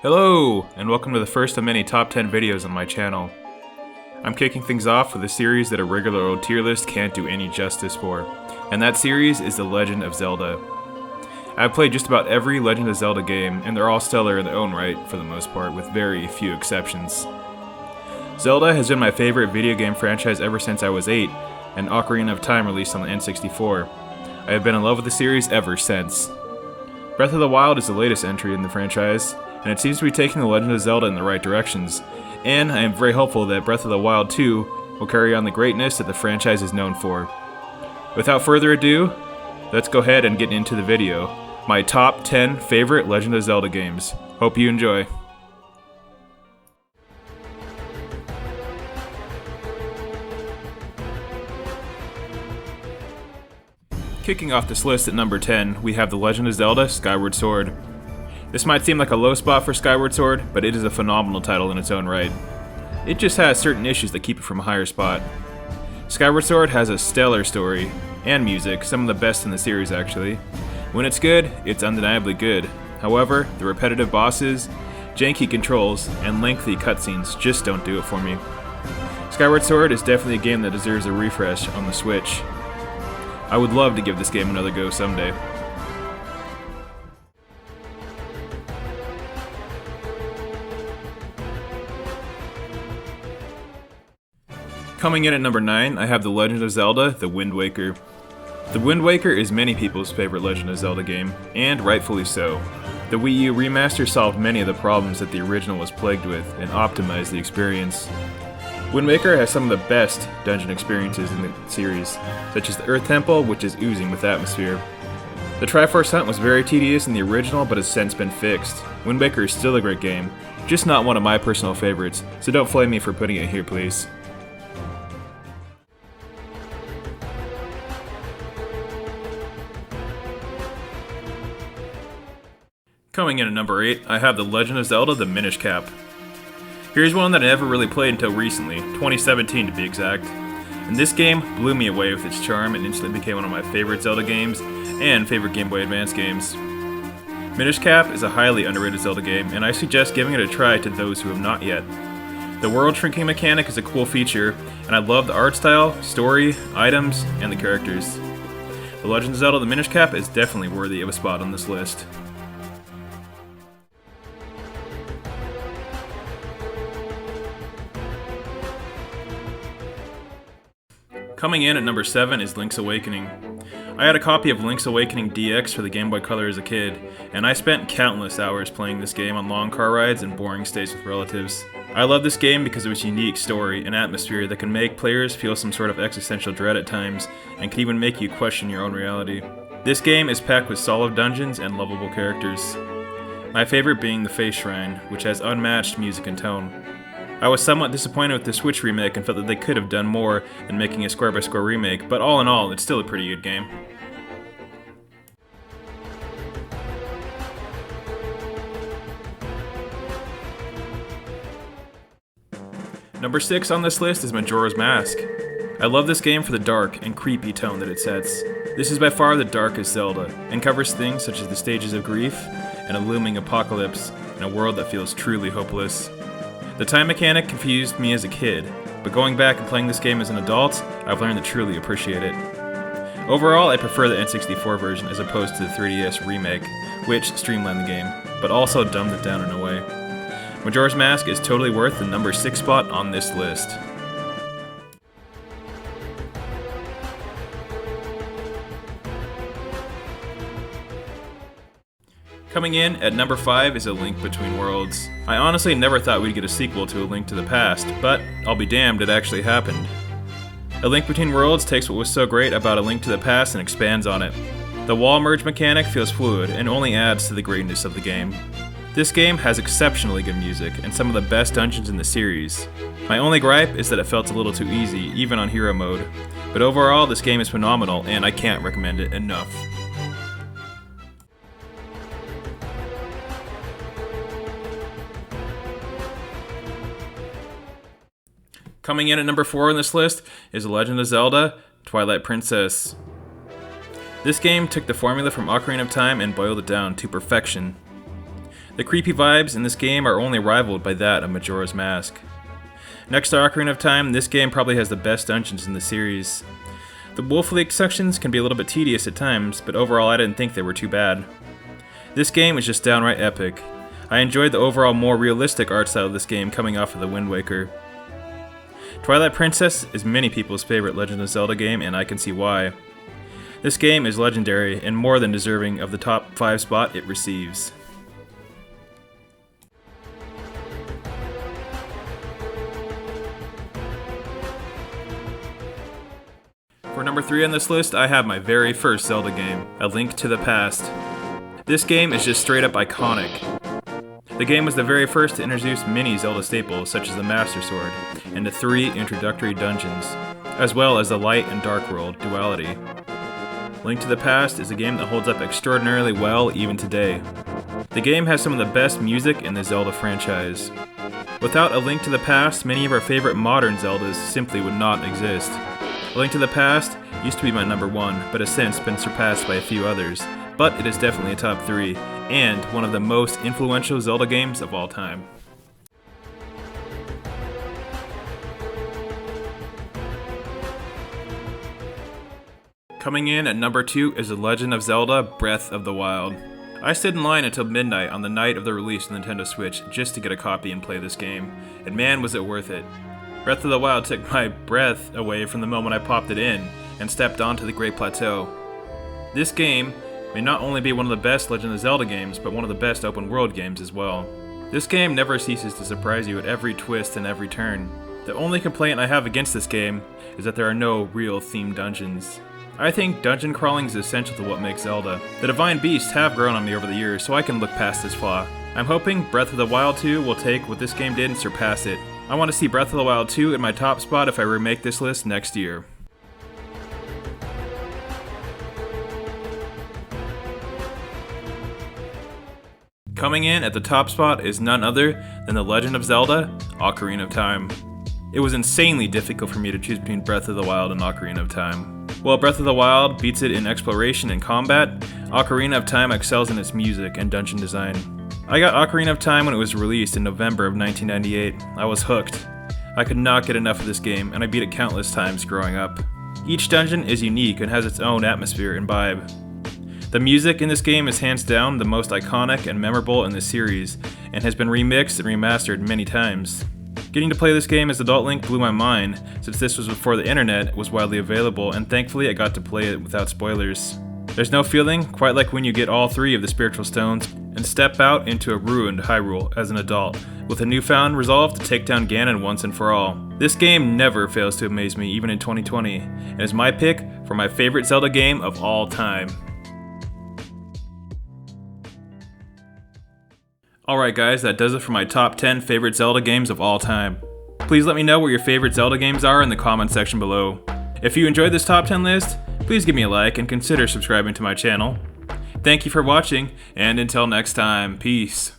Hello, and welcome to the first of many top 10 videos on my channel. I'm kicking things off with a series that a regular old tier list can't do any justice for, and that series is The Legend of Zelda. I've played just about every Legend of Zelda game, and they're all stellar in their own right for the most part, with very few exceptions. Zelda has been my favorite video game franchise ever since I was 8, and Ocarina of Time released on the N64. I have been in love with the series ever since. Breath of the Wild is the latest entry in the franchise, and it seems to be taking The Legend of Zelda in the right directions, and I am very hopeful that Breath of the Wild 2 will carry on the greatness that the franchise is known for. Without further ado, let's go ahead and get into the video. My top 10 favorite Legend of Zelda games. Hope you enjoy. Kicking off this list at number 10, we have The Legend of Zelda Skyward Sword. This might seem like a low spot for Skyward Sword, but it is a phenomenal title in its own right. It just has certain issues that keep it from a higher spot. Skyward Sword has a stellar story, and music, some of the best in the series actually. When it's good, it's undeniably good. However, the repetitive bosses, janky controls, and lengthy cutscenes just don't do it for me. Skyward Sword is definitely a game that deserves a refresh on the Switch. I would love to give this game another go someday. Coming in at number 9, I have The Legend of Zelda: The Wind Waker. The Wind Waker is many people's favorite Legend of Zelda game, and rightfully so. The Wii U remaster solved many of the problems that the original was plagued with, and optimized the experience. Wind Waker has some of the best dungeon experiences in the series, such as the Earth Temple, which is oozing with atmosphere. The Triforce Hunt was very tedious in the original, but has since been fixed. Wind Waker is still a great game, just not one of my personal favorites, so don't flame me for putting it here, please. Coming in at number 8, I have The Legend of Zelda: The Minish Cap. Here's one that I never really played until recently, 2017 to be exact. And this game blew me away with its charm and instantly became one of my favorite Zelda games and favorite Game Boy Advance games. Minish Cap is a highly underrated Zelda game, and I suggest giving it a try to those who have not yet. The world shrinking mechanic is a cool feature, and I love the art style, story, items, and the characters. The Legend of Zelda: The Minish Cap is definitely worthy of a spot on this list. Coming in at number 7 is Link's Awakening. I had a copy of Link's Awakening DX for the Game Boy Color as a kid, and I spent countless hours playing this game on long car rides and boring stays with relatives. I love this game because of its unique story and atmosphere that can make players feel some sort of existential dread at times, and can even make you question your own reality. This game is packed with solid dungeons and lovable characters. My favorite being the Face Shrine, which has unmatched music and tone. I was somewhat disappointed with the Switch remake and felt that they could have done more in making a square-by-square remake, but all in all, it's still a pretty good game. Number 6 on this list is Majora's Mask. I love this game for the dark and creepy tone that it sets. This is by far the darkest Zelda, and covers things such as the stages of grief and a looming apocalypse in a world that feels truly hopeless. The time mechanic confused me as a kid, but going back and playing this game as an adult, I've learned to truly appreciate it. Overall, I prefer the N64 version as opposed to the 3DS remake, which streamlined the game, but also dumbed it down in a way. Majora's Mask is totally worth the number 6 spot on this list. Coming in at number 5 is A Link Between Worlds. I honestly never thought we'd get a sequel to A Link to the Past, but I'll be damned, it actually happened. A Link Between Worlds takes what was so great about A Link to the Past and expands on it. The wall merge mechanic feels fluid and only adds to the greatness of the game. This game has exceptionally good music and some of the best dungeons in the series. My only gripe is that it felt a little too easy, even on hero mode. But overall, this game is phenomenal and I can't recommend it enough. Coming in at number 4 on this list is The Legend of Zelda: Twilight Princess. This game took the formula from Ocarina of Time and boiled it down to perfection. The creepy vibes in this game are only rivaled by that of Majora's Mask. Next to Ocarina of Time, this game probably has the best dungeons in the series. The Wolf Lake sections can be a little bit tedious at times, but overall I didn't think they were too bad. This game is just downright epic. I enjoyed the overall more realistic art style of this game coming off of the Wind Waker. Twilight Princess is many people's favorite Legend of Zelda game, and I can see why. This game is legendary and more than deserving of the top 5 spot it receives. For number 3 on this list, I have my very first Zelda game, A Link to the Past. This game is just straight up iconic. The game was the very first to introduce many Zelda staples such as the Master Sword and the 3 introductory dungeons, as well as the Light and Dark World duality. Link to the Past is a game that holds up extraordinarily well even today. The game has some of the best music in the Zelda franchise. Without A Link to the Past, many of our favorite modern Zeldas simply would not exist. A Link to the Past used to be my number 1, but has since been surpassed by a few others, but it is definitely a top 3, and one of the most influential Zelda games of all time. Coming in at number 2 is The Legend of Zelda Breath of the Wild. I stood in line until midnight on the night of the release of the Nintendo Switch just to get a copy and play this game, and man was it worth it. Breath of the Wild took my breath away from the moment I popped it in and stepped onto the Great Plateau. This game may not only be one of the best Legend of Zelda games, but one of the best open world games as well. This game never ceases to surprise you at every twist and every turn. The only complaint I have against this game is that there are no real themed dungeons. I think dungeon crawling is essential to what makes Zelda. The divine beasts have grown on me over the years, so I can look past this flaw. I'm hoping Breath of the Wild 2 will take what this game did and surpass it. I want to see Breath of the Wild 2 in my top spot if I remake this list next year. Coming in at the top spot is none other than The Legend of Zelda Ocarina of Time. It was insanely difficult for me to choose between Breath of the Wild and Ocarina of Time. While Breath of the Wild beats it in exploration and combat, Ocarina of Time excels in its music and dungeon design. I got Ocarina of Time when it was released in November of 1998. I was hooked. I could not get enough of this game, and I beat it countless times growing up. Each dungeon is unique and has its own atmosphere and vibe. The music in this game is hands down the most iconic and memorable in the series, and has been remixed and remastered many times. Getting to play this game as Adult Link blew my mind, since this was before the internet was widely available, and thankfully I got to play it without spoilers. There's no feeling quite like when you get all 3 of the spiritual stones and step out into a ruined Hyrule as an adult, with a newfound resolve to take down Ganon once and for all. This game never fails to amaze me even in 2020, and is my pick for my favorite Zelda game of all time. Alright guys, that does it for my top 10 favorite Zelda games of all time. Please let me know what your favorite Zelda games are in the comment section below. If you enjoyed this top 10 list, please give me a like and consider subscribing to my channel. Thank you for watching, and until next time, peace.